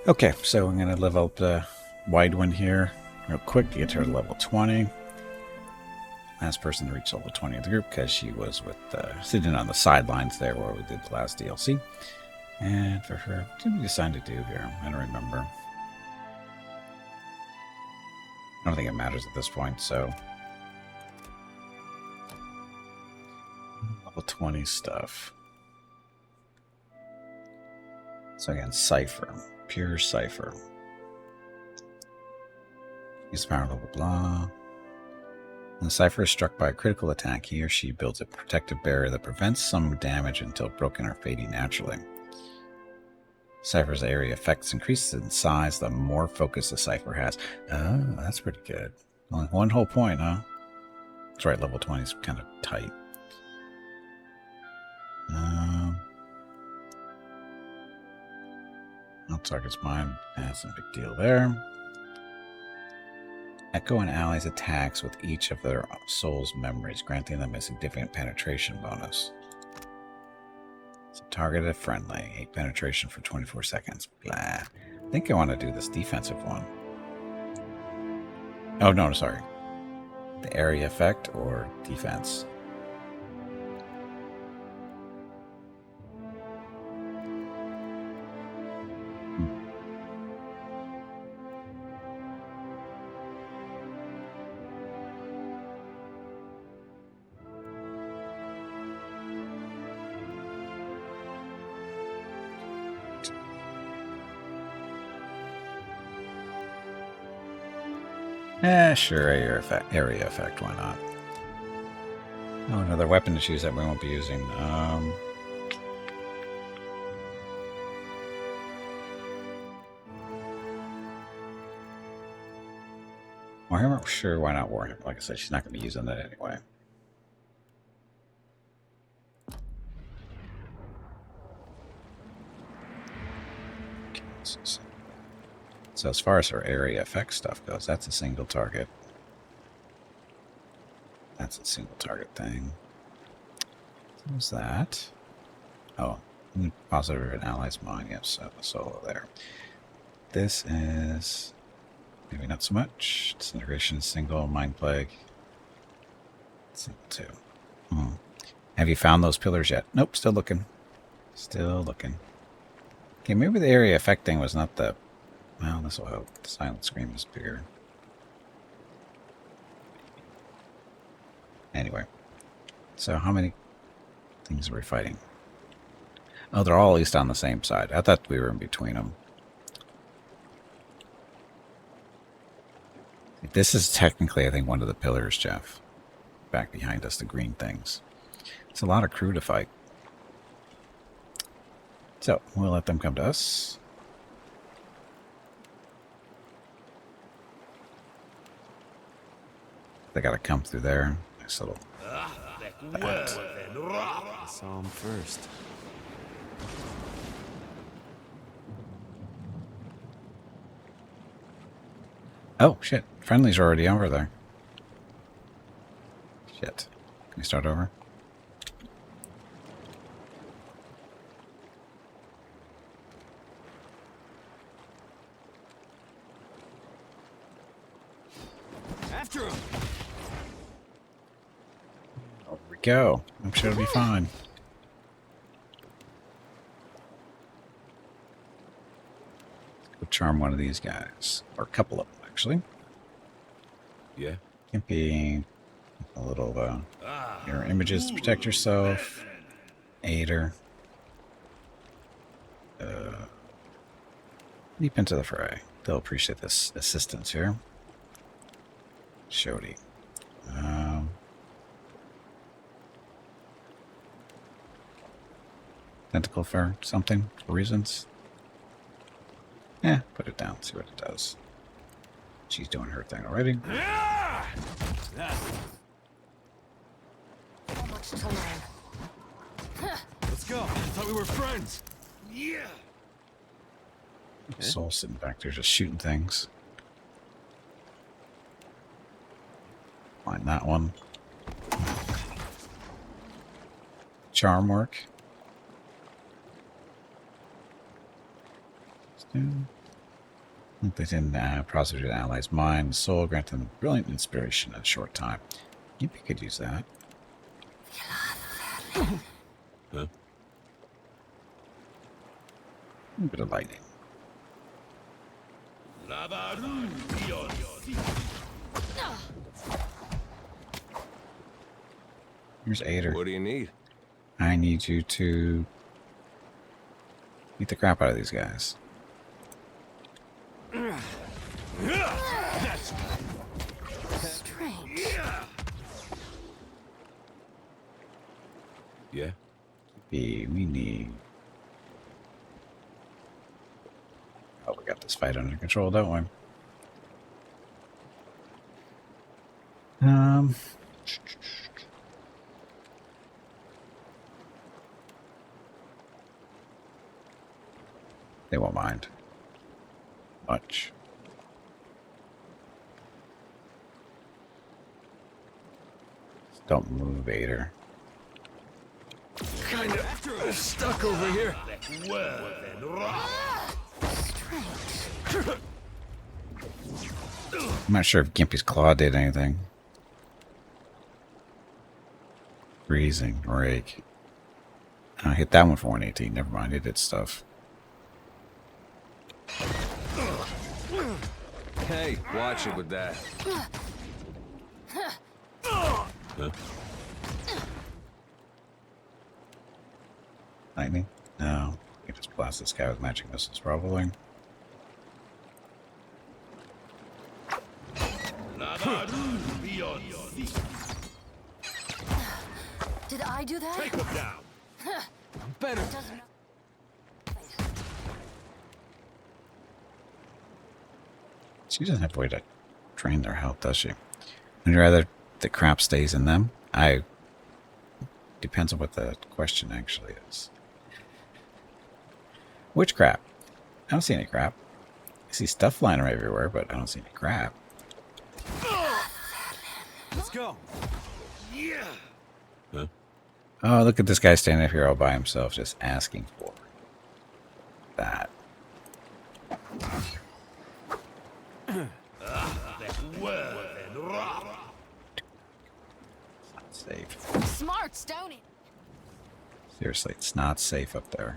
Okay, so I'm going to level up the wide one here real quick to get her to level 20. Last person to reach level 20 of the group because she was with sitting on the sidelines there where we did the last DLC. And for her, what did we decide to do here? I don't remember. I don't think it matters at this point, so... Level 20 stuff. So again, Cipher. Pure Cipher. Use power level blah. When the Cipher is struck by a critical attack, he or she builds a protective barrier that prevents some damage until broken or fading naturally. Cipher's area effects increases in size the more focus the Cipher has. Oh, that's pretty good. Only one whole point, huh? That's right, level 20 is kind of tight. All targets mine. That's a big deal there. Echo an ally's attacks with each of their soul's memories, granting them a significant penetration bonus. So targeted friendly. 8 penetration for 24 seconds. Blah. I think I want to do this defensive one. Oh, no, sorry. The area effect or defense. Sure, area effect, why not? Oh, another weapon to choose that we won't be using. Warhammer? Sure, why not Warhammer? Like I said, she's not going to be using that anyway. Okay, so as far as her area effect stuff goes, that's a single target. That's a single target thing. What was that? Oh, positive an ally's mind. Yes, so solo there. This is maybe not so much. Disintegration, single, mind plague. Single 2. Have you found those pillars yet? Nope, still looking. Still looking. Okay, maybe the area effect thing was not the... Well, this will help. The silent scream is bigger. Anyway. So how many things are we fighting? Oh, they're all at least on the same side. I thought we were in between them. This is technically, I think, one of the pillars, Jeff. Back behind us, the green things. It's a lot of crew to fight. So, we'll let them come to us. They gotta come through there. Nice little... I saw him first. Oh, shit. Friendly's already over there. Shit. Can we start over? After him! Over we go. I'm sure it'll be fine. Let's go charm one of these guys. Or a couple of them, actually. Yeah. Can be a little, your images to protect yourself. Aider. Leap into the fray. They'll appreciate this assistance here. Shody. Tentacle for something, for reasons. Put it down, see what it does. She's doing her thing already. How much to learn? Let's go. I thought we were friends. Yeah. Soul sitting back there just shooting things. Find that one. Charm work. They didn't prostitute an ally's mind, soul, grant them brilliant inspiration in a short time. Maybe you could use that. Huh? A bit of lightning. Here's Ader. What do you need? I need you to beat the crap out of these guys. Strange. Yeah. We need... Oh, we got this fight under control, don't we? They won't mind much. Just don't move, Ader. Kind of stuck over here. Strange. I'm not sure if Gimpy's claw did anything. Freezing, rake. I hit that one for 118. Never mind, it did stuff. Hey, watch it with that. Huh? Lightning? No. You just blast this guy with magic missiles, probably. Did I do that? Take him down. Better. Doesn't. She doesn't have a way to drain their health, does she? Would you rather the crap stays in them? Depends on what the question actually is. Which crap? I don't see any crap. I see stuff flying around everywhere, but I don't see any crap. Let's go. Yeah. Huh? Oh, look at this guy standing up here all by himself, just asking for that. Not safe. Smart, Stony. Seriously, it's not safe up there.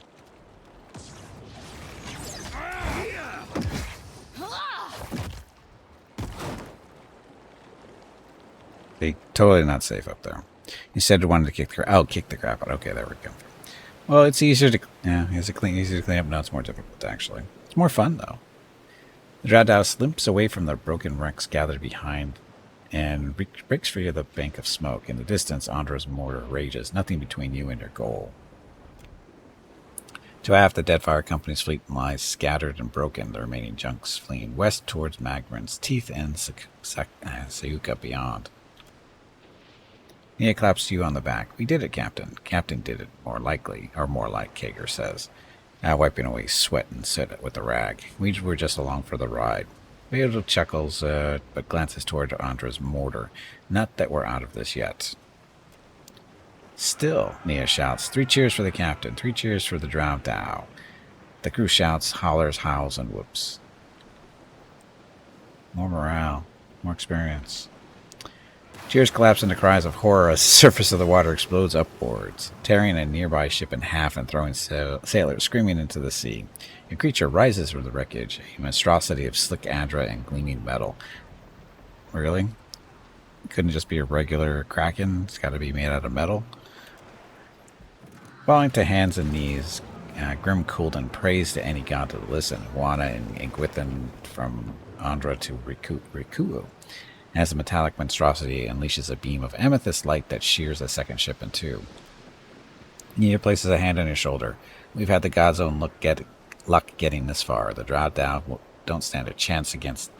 They totally not safe up there. You said you wanted to kick the crap. Oh, kick the crap out. Okay, there we go. Well, it's easier to easier to clean up. No, it's more difficult actually. It's more fun though. The Drow limps away from the broken wrecks gathered behind and breaks free of the bank of smoke. In the distance, Andra's mortar rages, nothing between you and your goal. To half, the Deadfire Company's fleet lies scattered and broken, the remaining junks fleeing west towards Magmarin's teeth and Sayuka beyond. Nia claps you on the back. We did it, Captain. Captain did it, more likely, or more like, Kager says, wiping away sweat and soot with the rag. We were just along for the ride. Beatle chuckles, but glances toward Andra's mortar. Not that we're out of this yet. Still, Nia shouts, 3 cheers for the captain, 3 cheers for the Drow Dow. The crew shouts, hollers, howls, and whoops. More morale, more experience. Cheers collapse into cries of horror as the surface of the water explodes upwards, tearing a nearby ship in half and throwing sailors screaming into the sea. A creature rises from the wreckage, a monstrosity of slick adra and gleaming metal. Really? Couldn't it just be a regular kraken? It's got to be made out of metal? Falling to hands and knees, Grim Kulden prays to any god to listen. Wana and Gwithin from Andra to Rikuo. As the metallic monstrosity unleashes a beam of amethyst light that shears the second ship in two. Nia places a hand on your shoulder. We've had the god's own luck getting this far. The Drow Dow don't stand a chance against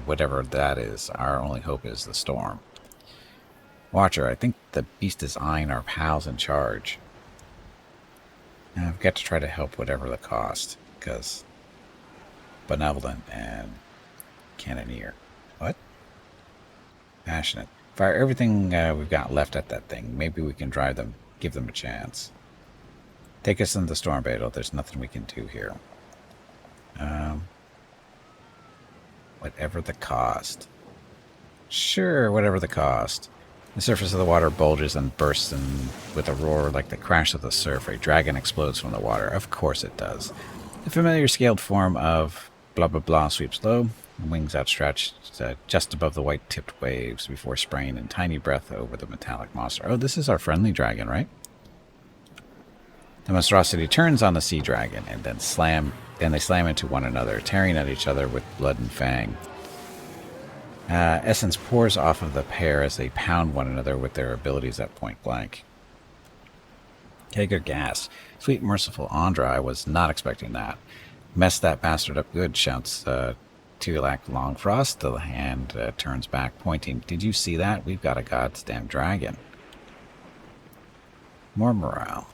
whatever that is. Our only hope is the storm. Watcher, I think the beast is eyeing our pals in charge. I've got to try to help whatever the cost, because benevolent and cannoneer. What? Passionate. Fire everything we've got left at that thing. Maybe we can drive them, give them a chance. Take us into the storm, Beto. There's nothing we can do here. Whatever the cost. Sure, whatever the cost. The surface of the water bulges and bursts with a roar like the crash of the surf. A dragon explodes from the water. Of course it does. The familiar scaled form of blah blah blah sweeps low, wings outstretched just above the white-tipped waves before spraying in tiny breath over the metallic monster. Oh, this is our friendly dragon, right? The monstrosity turns on the sea dragon and then they slam into one another, tearing at each other with blood and fang. Essence pours off of the pair as they pound one another with their abilities at point blank. Kager gasped. Sweet, merciful Andra, I was not expecting that. Mess that bastard up good, shouts Tulak Longfrost. The hand turns back, pointing. Did you see that? We've got a goddamn dragon. More morale.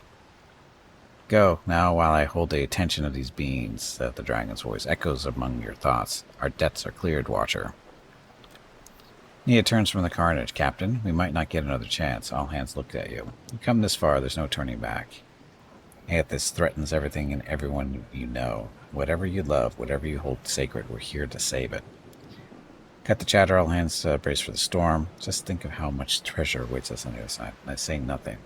Go, now, while I hold the attention of these beings. The dragon's voice echoes among your thoughts. Our debts are cleared, Watcher. Nia turns from the carnage. Captain, we might not get another chance. All hands look at you. You come this far, there's no turning back. Yet this threatens everything and everyone you know. Whatever you love, whatever you hold sacred, we're here to save it. Cut the chatter, all hands brace for the storm. Just think of how much treasure awaits us on the other side. I say nothing.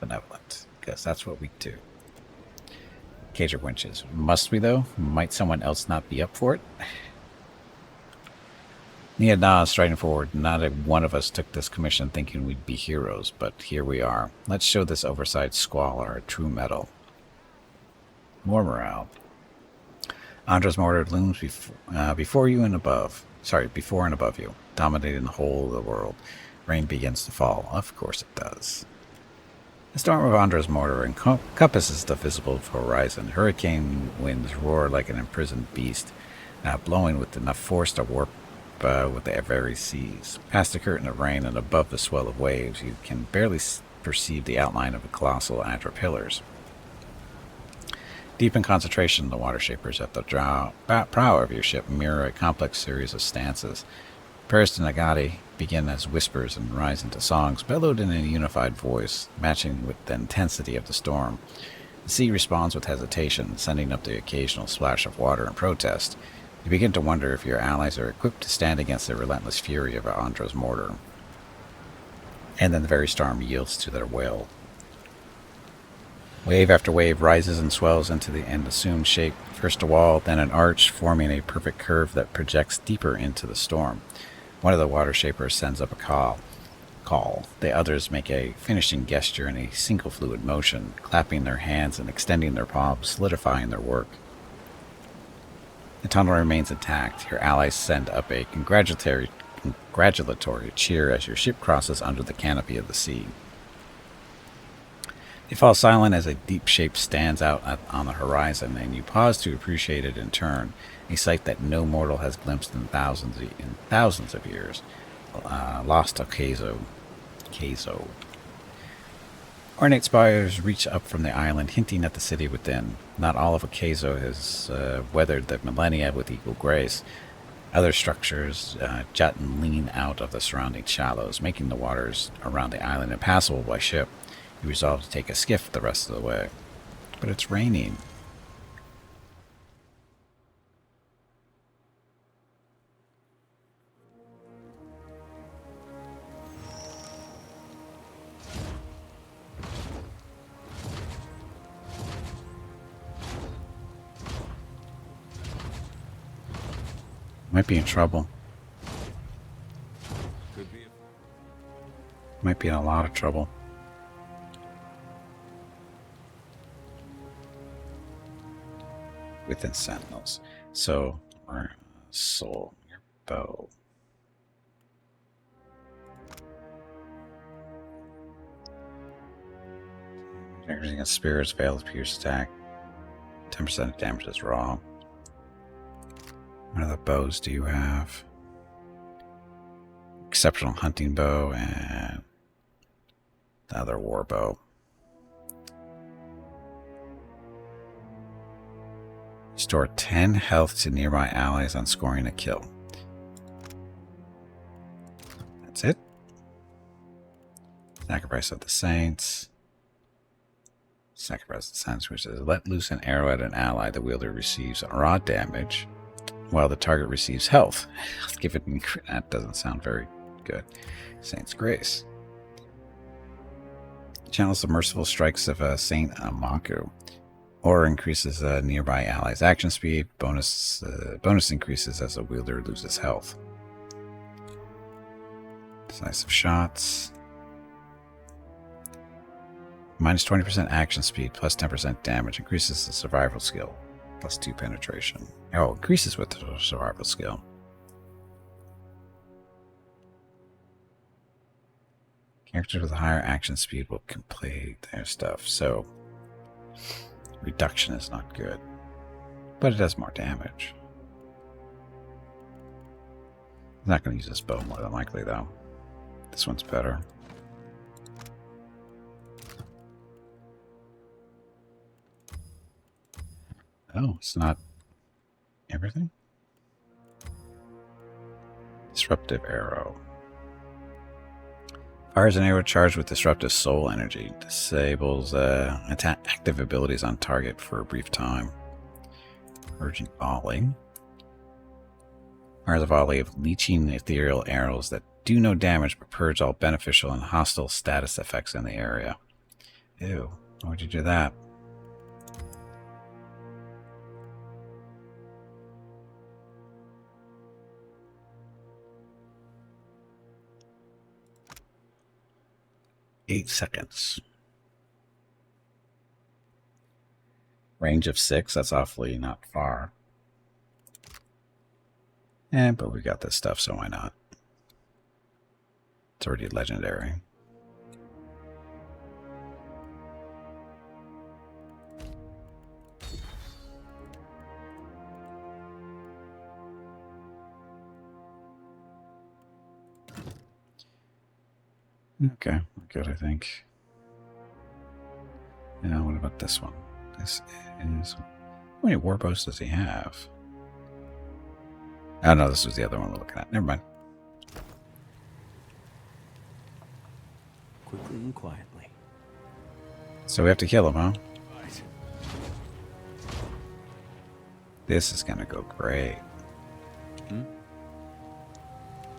Benevolent, because that's what we do. Cager winches. Must we, though? Might someone else not be up for it? Nia nods, striding forward. Not a one of us took this commission thinking we'd be heroes, but here we are. Let's show this oversized squall our true mettle. More morale. Andra's mortar looms before and above you, dominating the whole of the world. Rain begins to fall. Of course it does. The storm of Andra's mortar encompasses the visible horizon. Hurricane winds roar like an imprisoned beast, blowing with enough force to warp with the very seas. Past the curtain of rain and above the swell of waves, you can barely perceive the outline of the colossal Andra pillars. Deep in concentration, the water shapers at the prow of your ship mirror a complex series of stances. Prayers to Nagati begin as whispers and rise into songs, bellowed in a unified voice, matching with the intensity of the storm. The sea responds with hesitation, sending up the occasional splash of water in protest. You begin to wonder if your allies are equipped to stand against the relentless fury of Andra's mortar. And then the very storm yields to their will. Wave after wave rises and swells into the assumed shape, first a wall, then an arch, forming a perfect curve that projects deeper into the storm. One of the water shapers sends up a call. The others make a finishing gesture in a single fluid motion, clapping their hands and extending their palms, solidifying their work. The tunnel remains intact. Your allies send up a congratulatory cheer as your ship crosses under the canopy of the sea. They fall silent as a deep shape stands out on the horizon, and you pause to appreciate it in turn, a sight that no mortal has glimpsed in thousands of years. Lost Okazo. Ornate spires reach up from the island, hinting at the city within. Not all of Okazo has weathered the millennia with equal grace. Other structures jut and lean out of the surrounding shallows, making the waters around the island impassable by ship. You resolve to take a skiff the rest of the way. But it's raining. Might be in trouble. Could be. Might be in a lot of trouble. Within sentinels. So, soul, your bow. Using a spirit's veil of pierce attack. 10% damage is raw. What other bows do you have? Exceptional hunting bow and the other war bow. Restore 10 health to nearby allies on scoring a kill. That's it. Sacrifice of the Saints. Sacrifice of the Saints, which is let loose an arrow at an ally. The wielder receives raw damage. while the target receives health. Give it that doesn't sound very good. Saint's Grace. Channels the merciful strikes of Saint Amaku. Or increases nearby allies' action speed. Bonus increases as the wielder loses health. Decisive shots. Minus 20% action speed, plus 10% damage. Increases the survival skill. Plus 2 penetration. Oh, increases with the survival skill. Characters with a higher action speed will complete their stuff. So, reduction is not good. But it does more damage. I'm not going to use this bow more than likely, though. This one's better. Oh, it's not everything? Disruptive arrow. Fires an arrow charged with disruptive soul energy. Disables active abilities on target for a brief time. Urgent volley. Fires a volley of leeching ethereal arrows that do no damage but purge all beneficial and hostile status effects in the area. Ew. Why would you do that? Eight seconds. Range of 6, that's awfully not far. But we got this stuff, so why not? It's already legendary. Okay, we're good, I think. Now, what about this one? This is... How many warbows does he have? Oh, no, this was the other one we're looking at. Never mind. Quickly and quietly. So we have to kill him, huh? Right. This is gonna go great.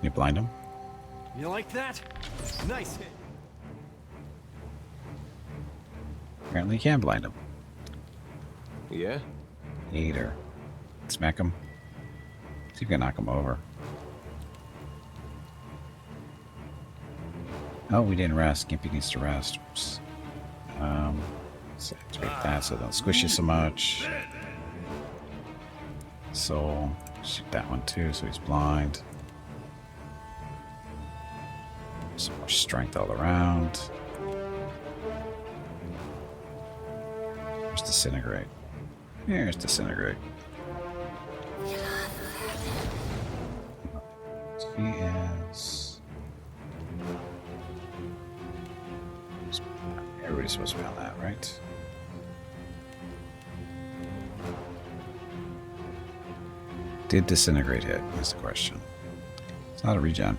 You blind him? You like that? Nice hit. Apparently you can blind him. Yeah? Eater. Smack him. See if you can knock him over. Oh, we didn't rest. Gimpy needs to rest. Oops. Let's activate that so they don't squish you so much. Soul. Shoot that one too, so he's blind. Some more strength all around. Where's Disintegrate? Here's Disintegrate. He is... Everybody's supposed to be on that, right? Did Disintegrate hit? Is the question. It's not a regen.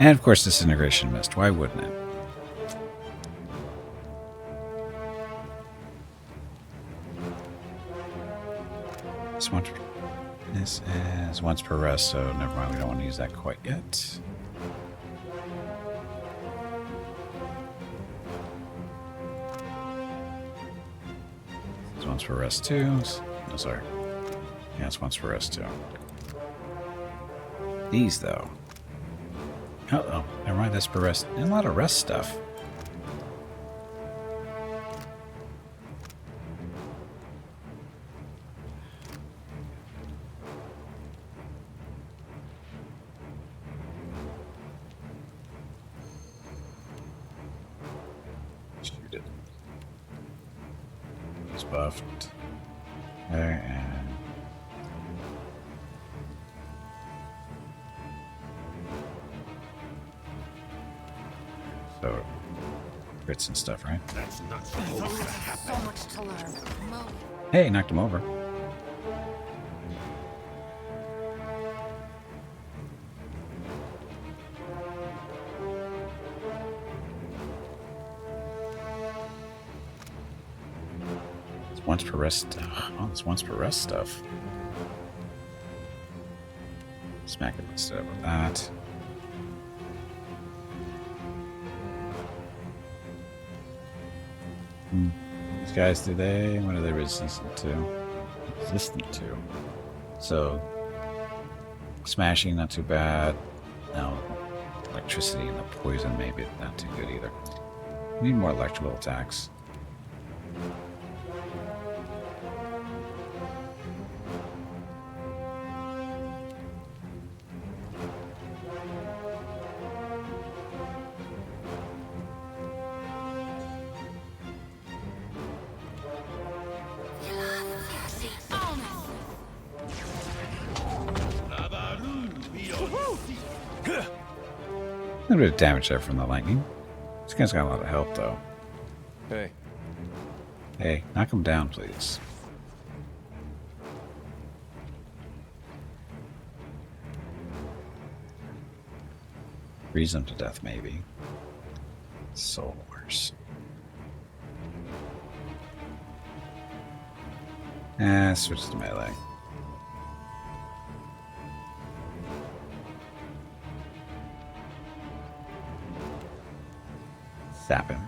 And of course Disintegration missed. Why wouldn't it? This is once per rest, so never mind, we don't want to use that quite yet. It's once per rest too. No, sorry. Yeah, it's once per rest too. These though. Uh-oh, never mind, that's per rest. And a lot of rest stuff. Shoot it. He's buffed. There, and... So, crits and stuff, right? That's not supposed to happen. So much to learn. Mo. Hey, knocked him over. It's once per rest. Oh, it's once per rest stuff. Smack it instead of that. These guys, what are they resistant to? Resistant to. So, smashing, not too bad. Now, electricity and the poison, maybe not too good either. We need more electrical attacks. A little bit of damage there from the lightning. This guy's got a lot of health, though. Hey. Hey, knock him down, please. Freeze him to death, maybe. Soul Wars. Switch to melee. Zap him.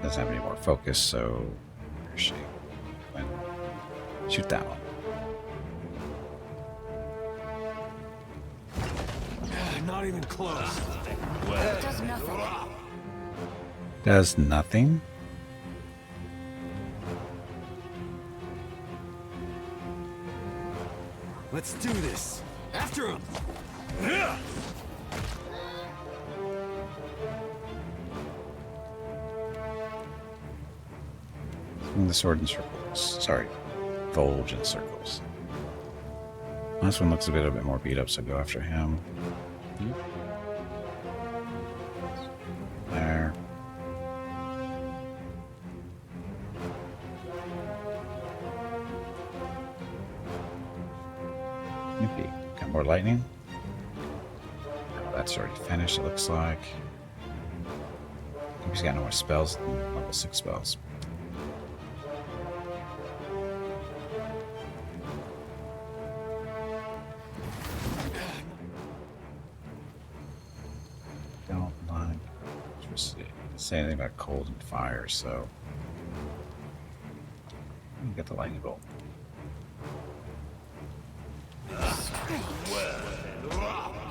Doesn't have any more focus, so where's she? Shoot that one. Not even close. It does nothing. Does nothing? Let's do this. After him. Swing the sword in circles. Sorry, Volge in circles. This one looks a bit more beat up, so go after him. There. Maybe got more lightning. Oh, that's already finished. It looks like. He's got no more spells. Level 6 spells. Don't like electricity. Didn't say anything about cold and fire, so you get the lightning bolt.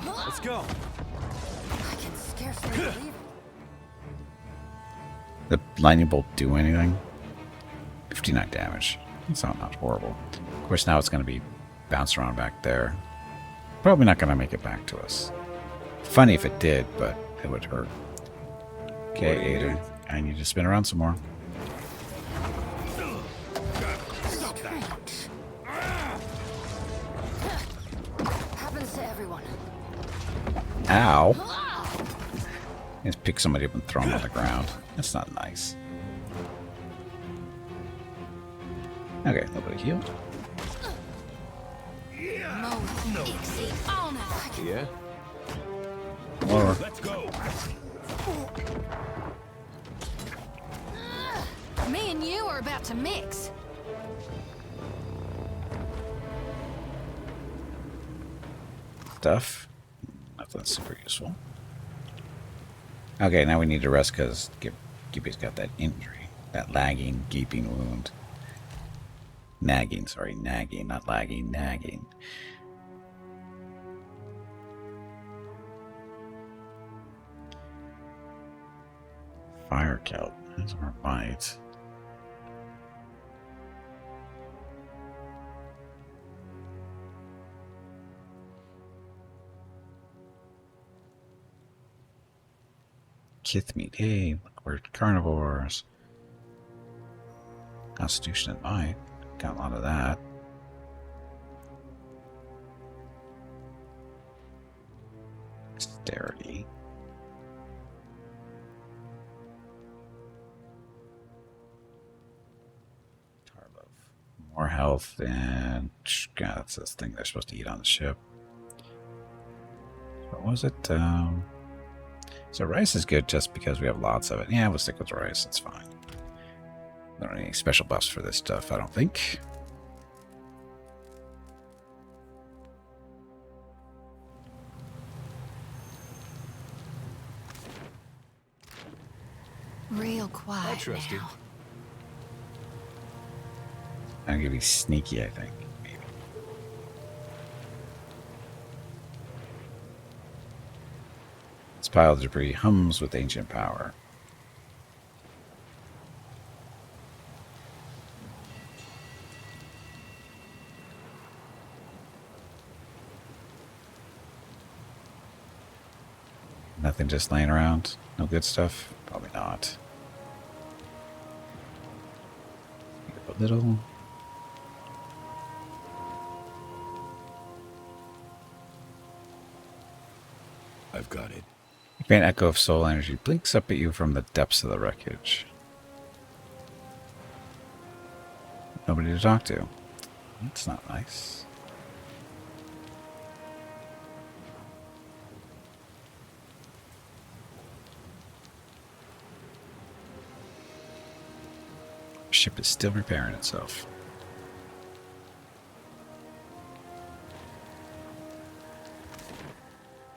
Let's go. I can scarcely believe it. The lightning bolt do anything? 59 damage. It's not horrible. Of course, now it's going to be bounced around back there. Probably not going to make it back to us. Funny if it did, but it would hurt. Okay, Ada. I need to spin around some more. Strange. Happens to everyone. Ow! Just pick somebody up and throw them on the ground. That's not nice. Okay, a little bit of heal. Yeah? Or Let's go. Me and you are about to mix. stuff. Nothing super useful. Okay, now we need to rest because Gippy's got that injury. That lagging, gaping wound. Nagging, sorry, nagging, not lagging, nagging. Fire kelp. That's our bite. Kith meat. Hey, look, we're carnivores. Constitution and might. Got a lot of that. Dexterity. Tarlov. More health and God, that's this thing they're supposed to eat on the ship. What was it? So rice is good just because we have lots of it. Yeah, we'll stick with rice. It's fine. Don't need any special buffs for this stuff, I don't think. Real quiet I'll trust you. now. I'm gonna be sneaky, I think. Maybe. This pile of debris hums with ancient power. Nothing just laying around? No good stuff? Probably not. A little. I've got it. A faint echo of soul energy blinks up at you from the depths of the wreckage. Nobody to talk to. That's not nice. Ship is still repairing itself.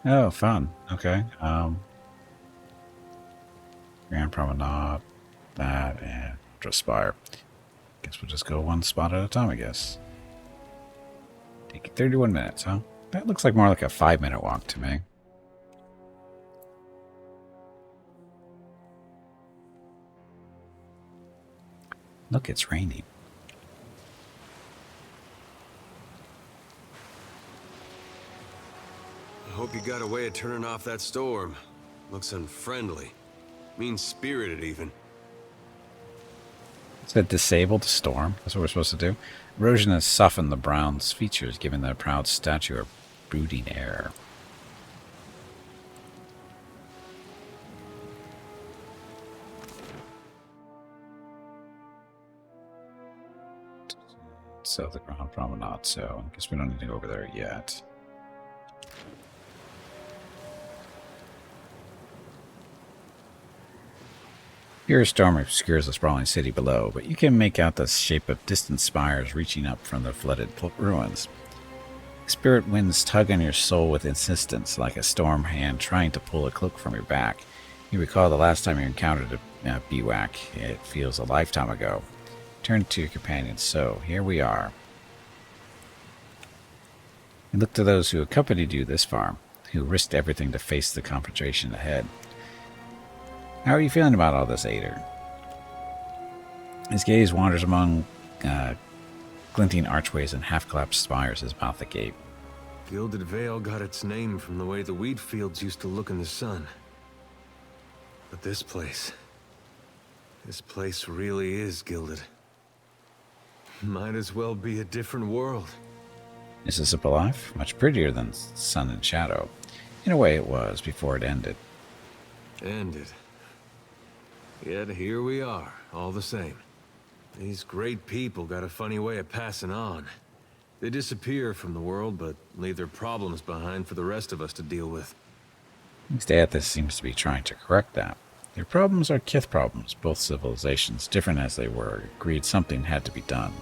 Oh, fun. Okay. Grand Promenade, that, and Spire. Guess we'll just go one spot at a time, I guess. Take 31 minutes, huh? That looks like more like a 5-minute walk to me. Look, it's raining. I hope you got a way of turning off that storm. Looks unfriendly. Mean-spirited, even. Is that disable the storm? That's what we're supposed to do? Erosion has softened the brown's features, giving their proud statue a brooding air. So the Grand Promenade, so I guess we don't need to go over there yet. Here a storm obscures the sprawling city below, but you can make out the shape of distant spires reaching up from the flooded ruins. Spirit winds tug on your soul with insistence, like a storm hand trying to pull a cloak from your back. You recall the last time you encountered a bivouac. It feels a lifetime ago. Turn to your companions. So, here we are. And look to those who accompanied you this far, who risked everything to face the confrontation ahead. How are you feeling about all this, Ader? His gaze wanders among glinting archways and half-collapsed spires, his mouth agape. Gilded Vale got its name from the way the wheat fields used to look in the sun. But this place really is gilded. Might as well be a different world. Is this simple life? Much prettier than sun and shadow. In a way it was, before it ended. Ended. Yet here we are, all the same. These great people got a funny way of passing on. They disappear from the world, but leave their problems behind for the rest of us to deal with. Aethys seems to be trying to correct that. Their problems are Kith problems. Both civilizations, different as they were, agreed something had to be done.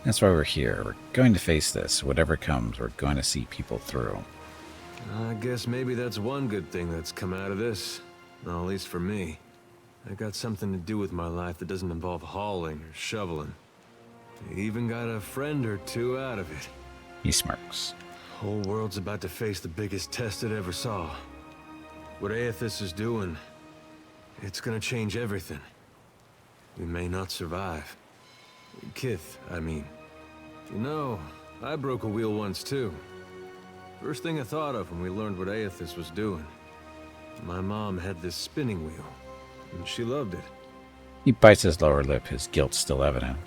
That's why we're here. We're going to face this. Whatever comes, we're going to see people through. I guess maybe that's one good thing that's come out of this. Well, at least for me. I got something to do with my life that doesn't involve hauling or shoveling. I even got a friend or two out of it. He smirks. Whole world's about to face the biggest test it ever saw. What Aethys is doing, it's gonna change everything. We may not survive. Kith, I mean. You know, I broke a wheel once too. First thing I thought of when we learned what Aethys was doing. My mom had this spinning wheel, and she loved it. He bites his lower lip, his guilt still evident.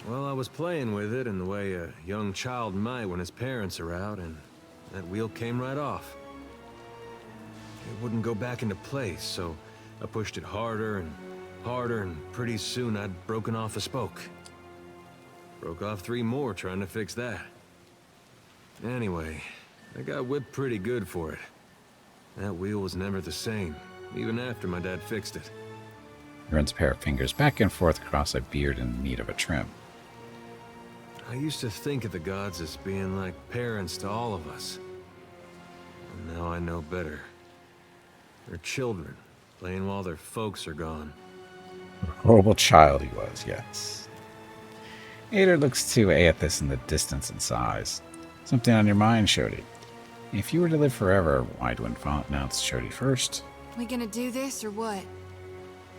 Well, I was playing with it in the way a young child might when his parents are out, and that wheel came right off. It wouldn't go back into place, so I pushed it harder, and pretty soon I'd broken off a spoke. Broke off 3 more trying to fix that. Anyway, I got whipped pretty good for it. That wheel was never the same. even after my dad fixed it. He runs a pair of fingers back and forth across a beard in need of a trim. I used to think of the gods as being like parents to all of us. And now I know better. They're children, playing while their folks are gone. Horrible child he was, yes. Ader looks to Aethys in the distance and sighs. Something on your mind, Shodi? If you were to live forever, Widewin announced Shodi first. We gonna do this or what?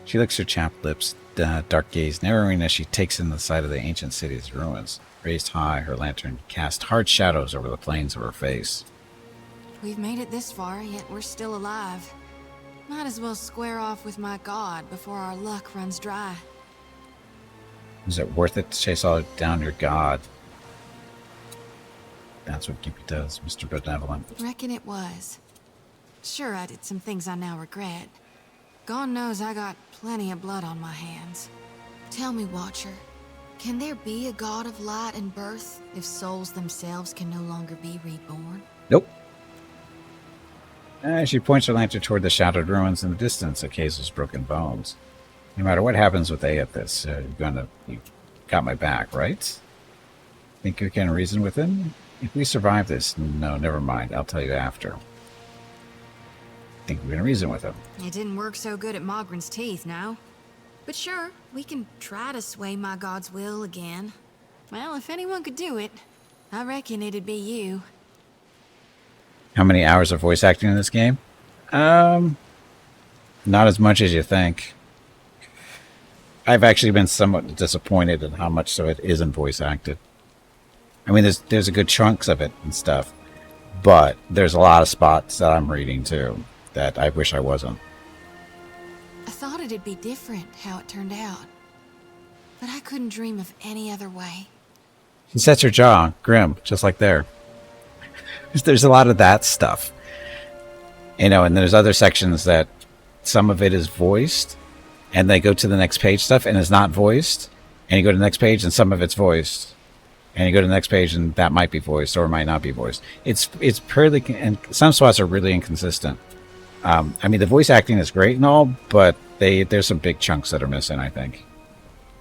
She licks her chapped lips, dark gaze narrowing as she takes in the sight of the ancient city's ruins. Raised high, her lantern cast hard shadows over the plains of her face. We've made it this far, yet we're still alive. Might as well square off with my god before our luck runs dry. Is it worth it to chase all down your god? That's what Gimpy does, Mr. Benevolent. Reckon it was. Sure, I did some things I now regret. God knows I got plenty of blood on my hands. Tell me, Watcher, can there be a god of light and birth if souls themselves can no longer be reborn? Nope. She points her lantern toward the shadowed ruins in the distance of Kazel's broken bones. No matter what happens with Aethys, you got my back, right? Think you can reason with him? If we survive this, no, never mind. I'll tell you after. Think we can reason with him. It didn't work so good at Mogren's teeth, now. But sure, we can try to sway my god's will again. Well, if anyone could do it, I reckon it'd be you. How many hours of voice acting in this game? Not as much as you think. I've actually been somewhat disappointed in how much of it isn't voice acted. I mean, there's a good chunks of it and stuff, but there's a lot of spots that I'm reading too that I wish I wasn't. I thought it'd be different how it turned out, but I couldn't dream of any other way. She sets her jaw, grim, just like there. There's a lot of that stuff, and there's other sections that some of it is voiced, and they go to the next page stuff and it's not voiced, and you go to the next page and some of it's voiced, and you go to the next page and that might be voiced or might not be voiced. It's pretty, and some spots are really inconsistent. I mean, the voice acting is great and all, but there's some big chunks that are missing, I think.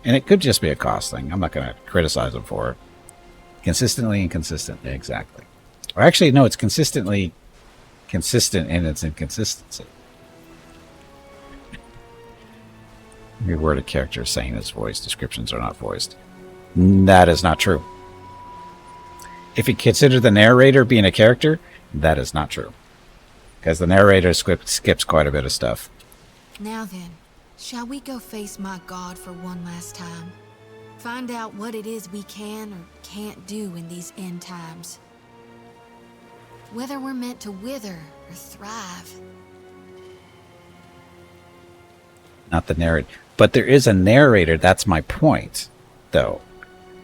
And it could just be a cost thing. I'm not going to criticize them for it. Consistently inconsistent, exactly. Or actually, no, it's consistently consistent in its inconsistency. Every word a character is saying is voiced. Descriptions are not voiced. That is not true. If you consider the narrator being a character, that is not true. Because the narrator skips quite a bit of stuff. Now then, shall we go face my god for one last time? Find out what it is we can or can't do in these end times. Whether we're meant to wither or thrive. Not the narrator. But there is a narrator. That's my point, though.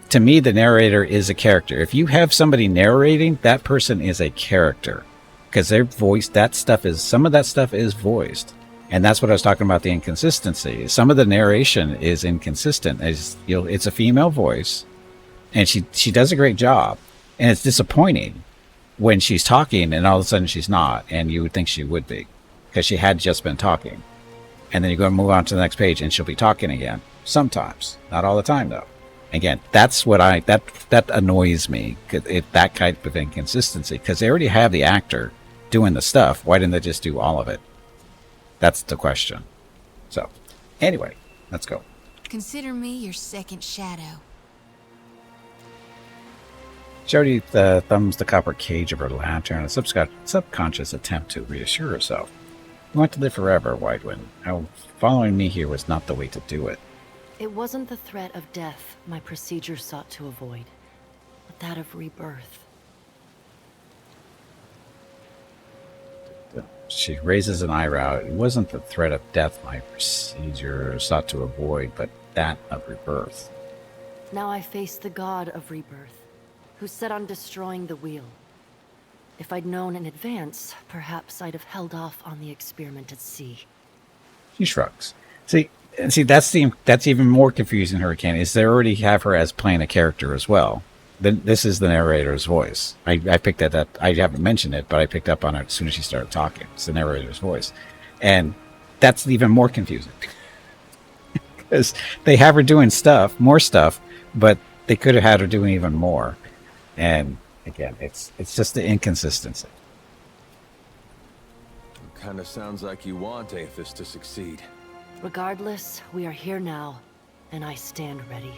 To me, the narrator is a character. If you have somebody narrating, that person is a character. Because their voice, some of that stuff is voiced. And that's what I was talking about, the inconsistency. Some of the narration is inconsistent. It's a female voice, and she does a great job. And it's disappointing when she's talking and all of a sudden she's not, and you would think she would be, because she had just been talking. And then you go and move on to the next page and she'll be talking again. Sometimes. Not all the time, though. Again, that's what that annoys me, that type of inconsistency, because they already have the actor doing the stuff. Why didn't they just do all of it? That's the question. So, anyway, let's go. Consider me your second shadow. Jody thumbs the copper cage of her lantern, a subconscious attempt to reassure herself. You want to live forever, Widewin. Following me here was not the way to do it. It wasn't the threat of death my procedure sought to avoid, but that of rebirth. She raises an eyebrow. It wasn't the threat of death my procedure sought to avoid, but that of rebirth. Now I face the god of rebirth, who's set on destroying the wheel. If I'd known in advance, perhaps I'd have held off on the experiment at sea. She shrugs. See, that's even more confusing, Hurricane, is they already have her as playing a character as well. Then this is the narrator's voice. I picked that up. I haven't mentioned it, but I picked up on it as soon as she started talking. It's the narrator's voice. And that's even more confusing. Because they have her doing more stuff, but they could have had her doing even more. And again, it's just the inconsistency. Kind of sounds like you want Aethys to succeed. Regardless, we are here now, and I stand ready.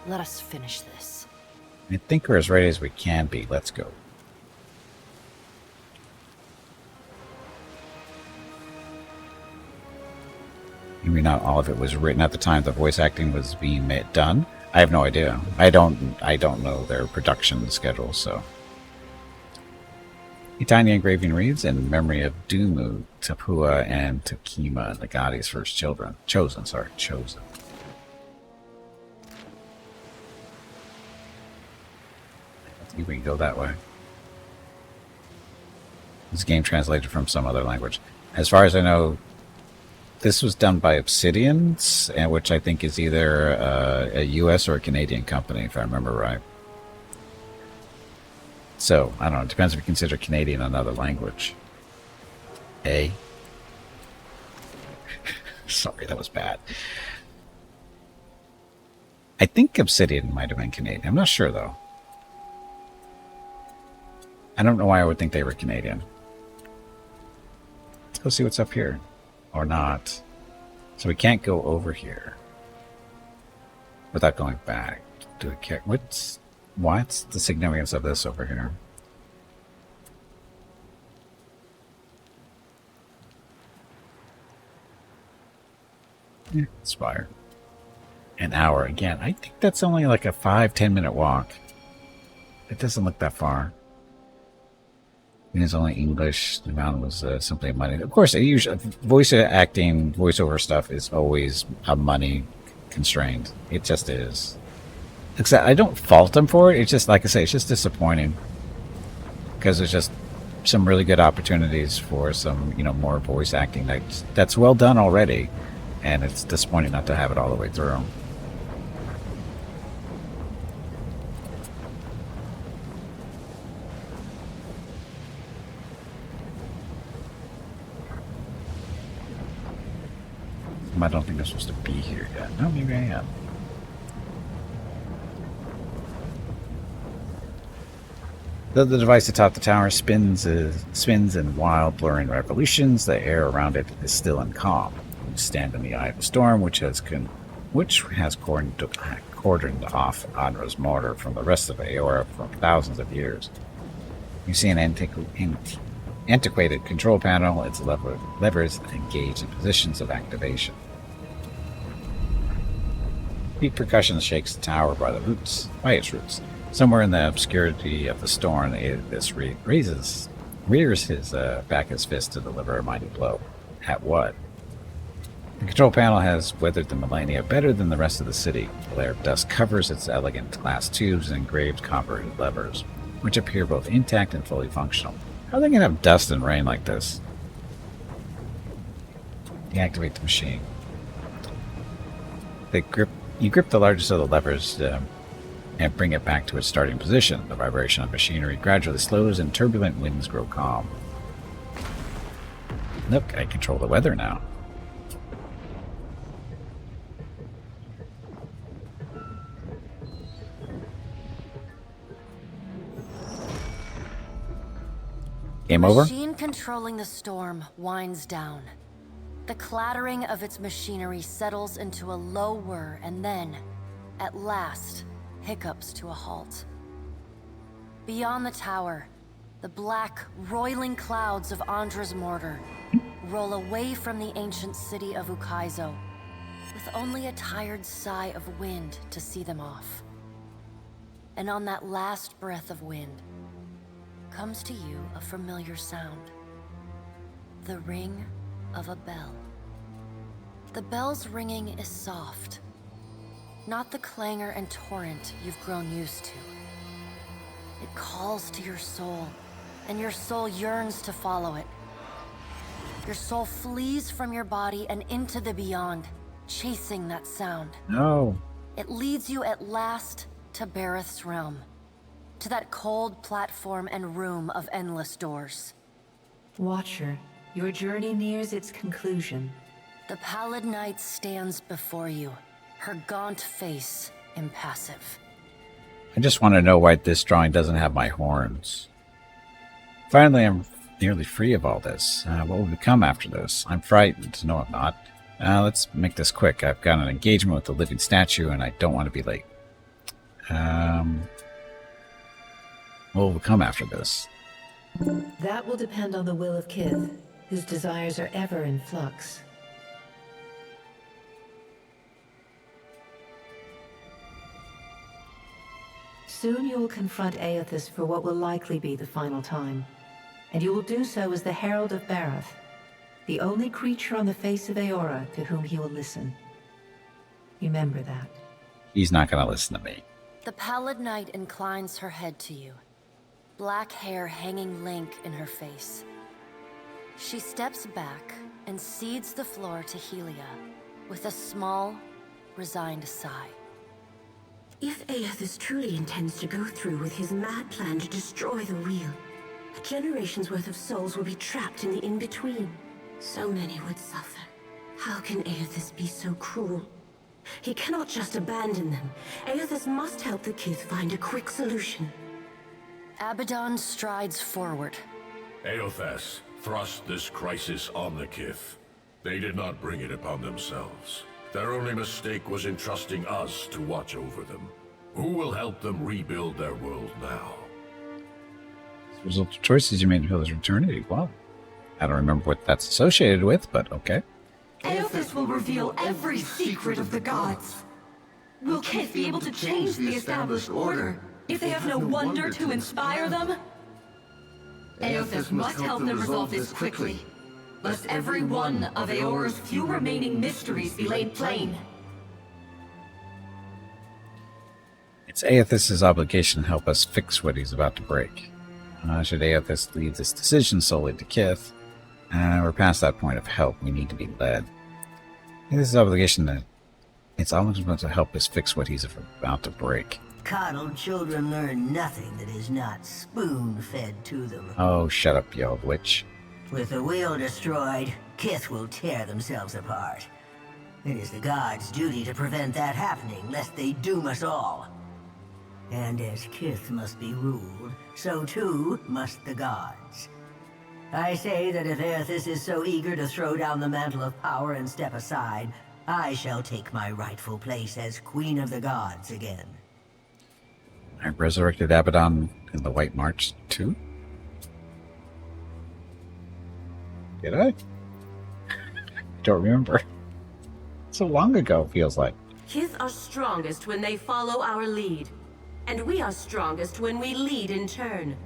Let us finish this. I think we're as ready as we can be. Let's go. Maybe not all of it was written at the time the voice acting was being done. I have no idea. I don't know their production schedule, so. A tiny engraving reads, in memory of Dumu, Tapua, and Takima, Nagati's first children. Chosen. I think we can go that way. This game translated from some other language. As far as I know, this was done by Obsidian, which I think is either a US or a Canadian company, if I remember right. So, I don't know, it depends if you consider Canadian another language. Sorry, that was bad. I think Obsidian might have been Canadian. I'm not sure, though. I don't know why I would think they were Canadian. Let's go see what's up here. Or not. So we can't go over here without going back. Do we care? What's the significance of this over here? Yeah, Spire. An hour again. I think that's only like a 5-10 minute walk. It doesn't look that far. It is only English. The amount was simply money. Of course, usually voice acting, voiceover stuff is always a money constrained. It just is. Except I don't fault them for it. It's just, like I say, it's just disappointing because there's just some really good opportunities for some, more voice acting that's well done already, and it's disappointing not to have it all the way through. I don't think I'm supposed to be here yet. No, maybe I am. Though the device atop the tower spins in wild, blurring revolutions, the air around it is still and calm. You stand in the eye of the storm, which has cordoned off Adra's mortar from the rest of Aora for thousands of years. You see an antiquated control panel, its levers engaged in positions of activation. Deep percussion shakes the tower by its roots. Somewhere in the obscurity of the storm, this rears back his fist to deliver a mighty blow. At what? The control panel has weathered the millennia better than the rest of the city. A layer of dust covers its elegant glass tubes and engraved copper levers, which appear both intact and fully functional. How are they going to have dust and rain like this? Deactivate the machine. You grip the largest of the levers and bring it back to its starting position. The vibration of machinery gradually slows and turbulent winds grow calm. Look, I control the weather now. Game over? The machine controlling the storm winds down. The clattering of its machinery settles into a low whir and then, at last, hiccups to a halt. Beyond the tower, the black, roiling clouds of Andra's mortar roll away from the ancient city of Ukaizo, with only a tired sigh of wind to see them off. And on that last breath of wind, comes to you a familiar sound. The ring of a bell. The bell's ringing is soft, not the clangor and torrent you've grown used to. It calls to your soul, and your soul yearns to follow it. Your soul flees from your body and into the beyond, chasing that sound. No. It leads you at last to Bareth's realm, to that cold platform and room of endless doors. Watcher, Your journey nears its conclusion. The pallid knight stands before you, her gaunt face impassive. I just want to know why this drawing doesn't have my horns. Finally, I'm nearly free of all this. What will become after this? I'm frightened. No, I'm not. Let's make this quick. I've got an engagement with the living statue, and I don't want to be late. What will become after this? That will depend on the will of Kith, whose desires are ever in flux. Soon you will confront Aethys for what will likely be the final time. And you will do so as the Herald of Barath, the only creature on the face of Eora to whom he will listen. Remember that. He's not going to listen to me. The pallid knight inclines her head to you, black hair hanging lank in her face. She steps back and cedes the floor to Helia with a small, resigned sigh. If Aethys truly intends to go through with his mad plan to destroy the Wheel, a generation's worth of souls will be trapped in the in-between. So many would suffer. How can Aethys be so cruel? He cannot just abandon them. Aethys must help the Kith find a quick solution. Abaddon strides forward. Aethys thrust this crisis on the Kith. They did not bring it upon themselves. Their only mistake was entrusting us to watch over them. Who will help them rebuild their world now? As a result of choices you made in Pillars of Eternity. Well, I don't remember what that's associated with, but okay. Aethys will reveal every secret of the gods. Will Kith be able to change the established order if they have no wonder to inspire them? Aethys must help them resolve this quickly, lest every one of Eora's few remaining mysteries be laid plain. It's Aethys' obligation to help us fix what he's about to break. Should Aethys leave this decision solely to Kith, we're past that point of help. We need to be led. Aethys' obligation to... It's obligation to help us fix what he's about to break. Coddled children learn nothing that is not spoon-fed to them. Oh, shut up, you old witch. With the wheel destroyed, Kith will tear themselves apart. It is the gods' duty to prevent that happening, lest they doom us all. And as Kith must be ruled, so too must the gods. I say that if Aethys is so eager to throw down the mantle of power and step aside, I shall take my rightful place as Queen of the Gods again. I resurrected Abaddon in the White March too? Did I? Don't remember. So long ago, feels like. Kith are strongest when they follow our lead. And we are strongest when we lead in turn.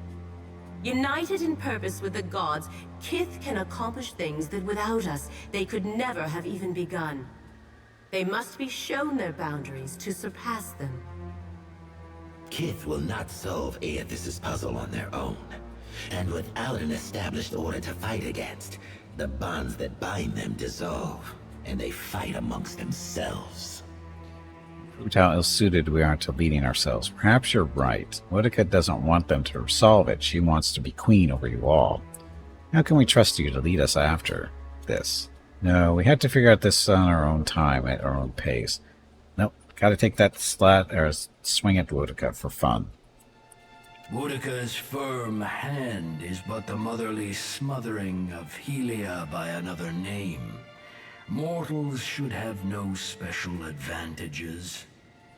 United in purpose with the gods, Kith can accomplish things that without us, they could never have even begun. They must be shown their boundaries to surpass them. Kith will not solve Aethys' puzzle on their own. And without an established order to fight against, the bonds that bind them dissolve, and they fight amongst themselves. Prove how ill-suited we are to leading ourselves. Perhaps you're right. Boudica doesn't want them to resolve it. She wants to be queen over you all. How can we trust you to lead us after this? No, we had to figure out this on our own time, at our own pace. Nope, gotta take that swing at Boudica for fun. Boudica's firm hand is but the motherly smothering of Helia by another name. Mortals should have no special advantages.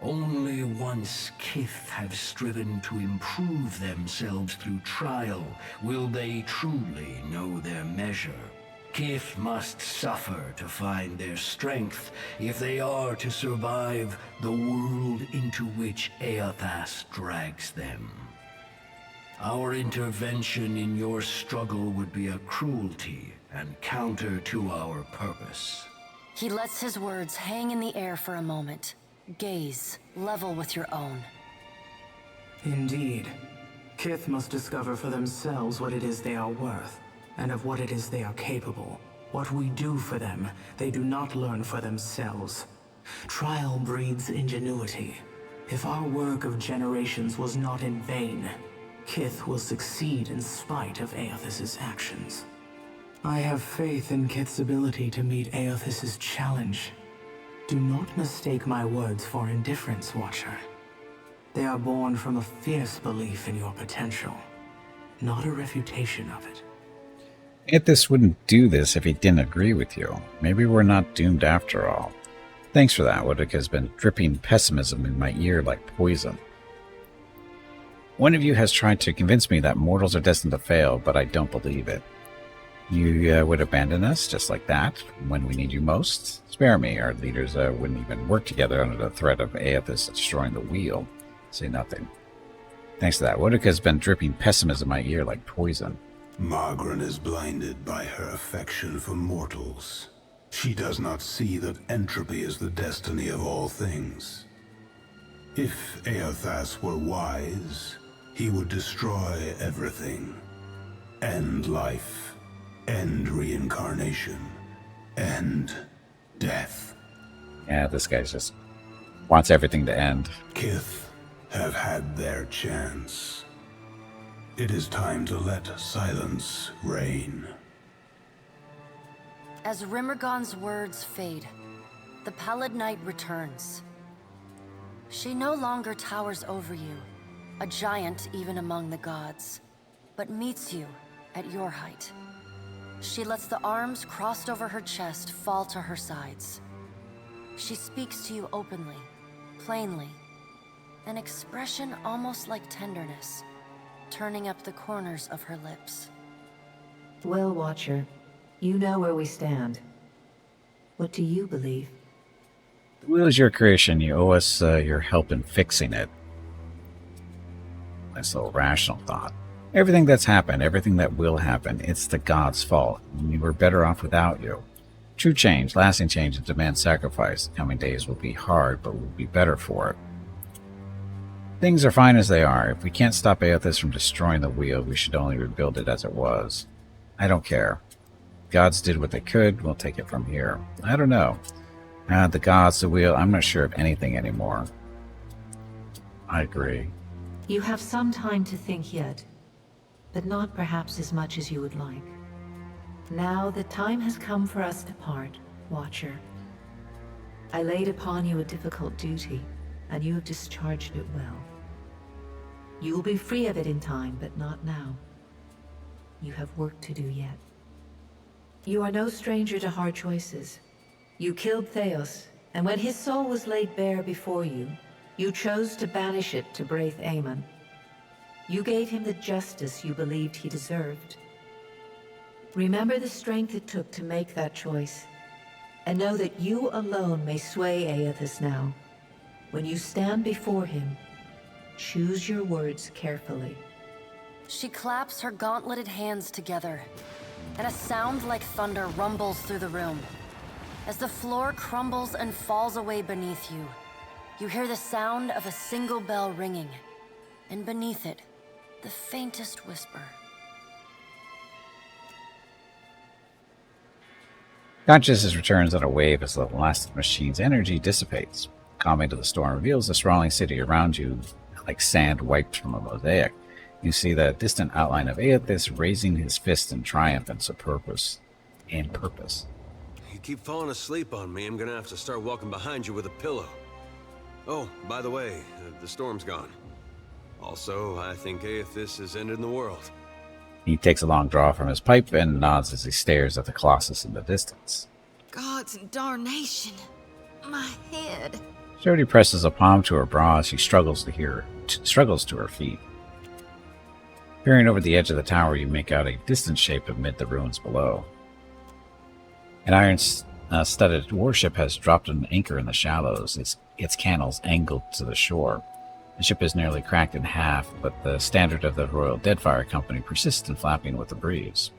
Only once Kith have striven to improve themselves through trial will they truly know their measure. Kith must suffer to find their strength if they are to survive the world into which Aethys drags them. Our intervention in your struggle would be a cruelty and counter to our purpose. He lets his words hang in the air for a moment. Gaze, level with your own. Indeed. Kith must discover for themselves what it is they are worth, and of what it is they are capable. What we do for them, they do not learn for themselves. Trial breeds ingenuity. If our work of generations was not in vain, Kith will succeed in spite of Aethys' actions. I have faith in Kith's ability to meet Aethys's challenge. Do not mistake my words for indifference, Watcher. They are born from a fierce belief in your potential, not a refutation of it. Aethys wouldn't do this if he didn't agree with you. Maybe we're not doomed after all. Thanks for that. Woodick has been dripping pessimism in my ear like poison. One of you has tried to convince me that mortals are destined to fail, but I don't believe it. You would abandon us just like that when we need you most? Spare me. Our leaders wouldn't even work together under the threat of Aethys destroying the wheel. Say nothing. Thanks to that. Woodick has been dripping pessimism in my ear like poison. Margaret is blinded by her affection for mortals. She does not see that entropy is the destiny of all things. If Aethys were wise, he would destroy everything. End life. End reincarnation. End death. Yeah, this guy just wants everything to end. Kith have had their chance. It is time to let silence reign. As Rimmergon's words fade, the Pallid Knight returns. She no longer towers over you, a giant even among the gods, but meets you at your height. She lets the arms crossed over her chest fall to her sides. She speaks to you openly, plainly, an expression almost like tenderness, turning up the corners of her lips. Well, Watcher, you know where we stand. What do you believe? The wheel is your creation. You owe us your help in fixing it. Nice little rational thought. Everything that's happened, everything that will happen, it's the gods' fault. We were better off without you. True change, lasting change, demands sacrifice. The coming days will be hard, but we'll be better for it. Things are fine as they are. If we can't stop Aethys from destroying the wheel, we should only rebuild it as it was. I don't care. Gods did what they could. We'll take it from here. I don't know. The gods, the wheel, I'm not sure of anything anymore. I agree. You have some time to think yet, but not perhaps as much as you would like. Now the time has come for us to part, Watcher. I laid upon you a difficult duty, and you have discharged it well. You will be free of it in time, but not now. You have work to do yet. You are no stranger to hard choices. You killed Theos, and when his soul was laid bare before you, you chose to banish it to Braith Aemon. You gave him the justice you believed he deserved. Remember the strength it took to make that choice, and know that you alone may sway Aethys now. When you stand before him, choose your words carefully. She claps her gauntleted hands together, and a sound like thunder rumbles through the room. As the floor crumbles and falls away beneath you, you hear the sound of a single bell ringing, and beneath it, the faintest whisper. Consciousness returns on a wave as the last machine's energy dissipates. Calming to the storm reveals the sprawling city around you like sand wiped from a mosaic. You see the distant outline of Aethys raising his fist in triumph and purpose. You keep falling asleep on me, I'm gonna have to start walking behind you with a pillow. Oh, by the way, the storm's gone. Also, I think Aethys is ending the world. He takes a long draw from his pipe and nods as he stares at the Colossus in the distance. Gods and darnation. My head. Jody presses a palm to her brow as she struggles to her feet. Peering over the edge of the tower, you make out a distant shape amid the ruins below. An iron-studded warship has dropped an anchor in the shallows, its cannons angled to the shore. The ship is nearly cracked in half, but the standard of the Royal Deadfire Company persists in flapping with the breeze.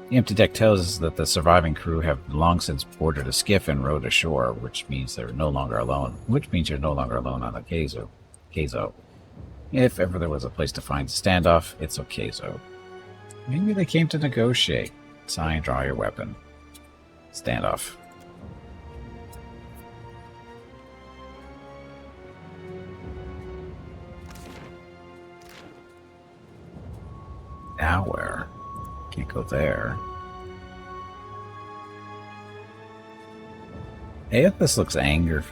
The empty deck tells us that the surviving crew have long since boarded a skiff and rowed ashore, which means you're no longer alone on the Keizo. If ever there was a place to find a standoff, it's Okezo. Maybe they came to negotiate. Sign, draw your weapon. Standoff. Now where? Can't go there. Aethys looks angry.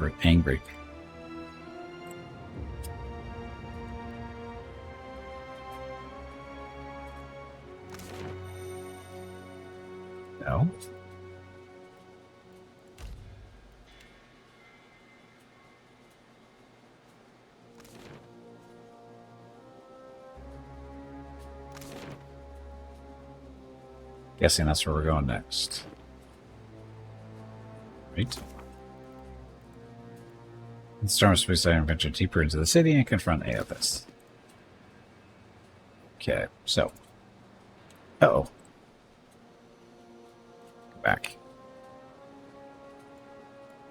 No. Guessing that's where we're going next. Right. The storm space venture deeper into the city and confront Aethys. Okay, so. Uh-oh. Go back.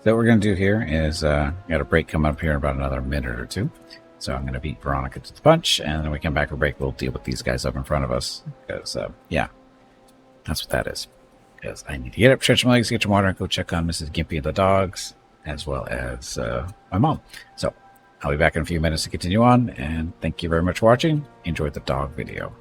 So what we're going to do here is, got a break coming up here in about another minute or two. So I'm going to beat Veronica to the punch, and then we come back for break. We'll deal with these guys up in front of us. Because, yeah, that's what that is. Because I need to get up, stretch my legs, get some water, and go check on Mrs. Gimpy and the dogs, as well as my mom. So I'll be back in a few minutes to continue on, and thank you very much for watching. Enjoy the dog video.